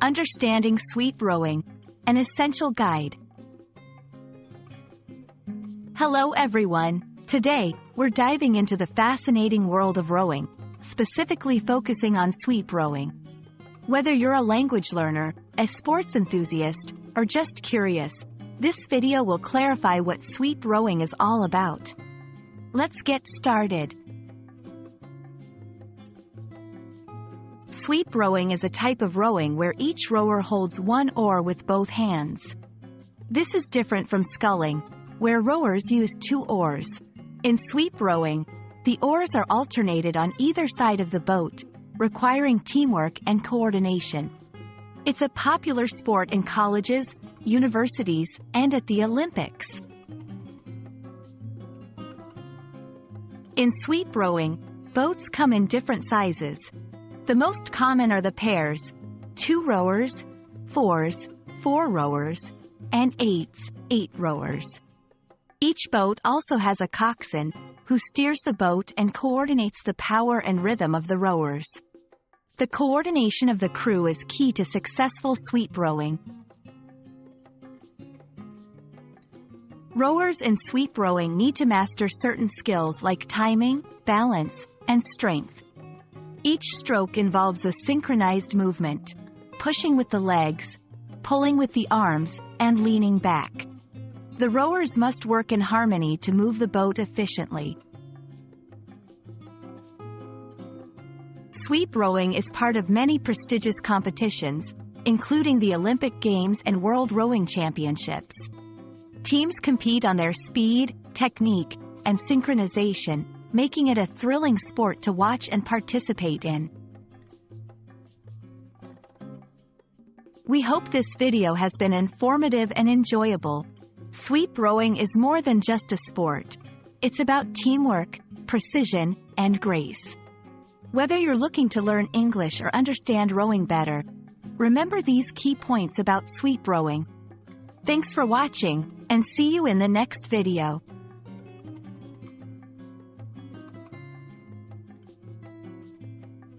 Understanding Sweep Rowing, an essential guide. Hello everyone. Today, we're diving into the fascinating world of rowing, specifically focusing on sweep rowing. Whether you're a language learner, a sports enthusiast, or just curious, this video will clarify what sweep rowing is all about. Let's get started. Sweep rowing is a type of rowing where each rower holds one oar with both hands. This is different from sculling, where rowers use two oars. In sweep rowing, the oars are alternated on either side of the boat, requiring teamwork and coordination. It's a popular sport in colleges, universities, and at the Olympics. In sweep rowing, boats come in different sizes. The most common are the pairs, 2 rowers, 4s, 4 rowers, and 8s, 8 rowers. Each boat also has a coxswain, who steers the boat and coordinates the power and rhythm of the rowers. The coordination of the crew is key to successful sweep rowing. Rowers in sweep rowing need to master certain skills like timing, balance, and strength. Each stroke involves a synchronized movement, pushing with the legs, pulling with the arms, and leaning back. The rowers must work in harmony to move the boat efficiently. Sweep rowing is part of many prestigious competitions, including the Olympic Games and World Rowing Championships. Teams compete on their speed, technique, and synchronization, making it a thrilling sport to watch and participate in. We hope this video has been informative and enjoyable. Sweep rowing is more than just a sport. It's about teamwork, precision, and grace. Whether you're looking to learn English or understand rowing better, remember these key points about sweep rowing. Thanks for watching, and see you in the next video.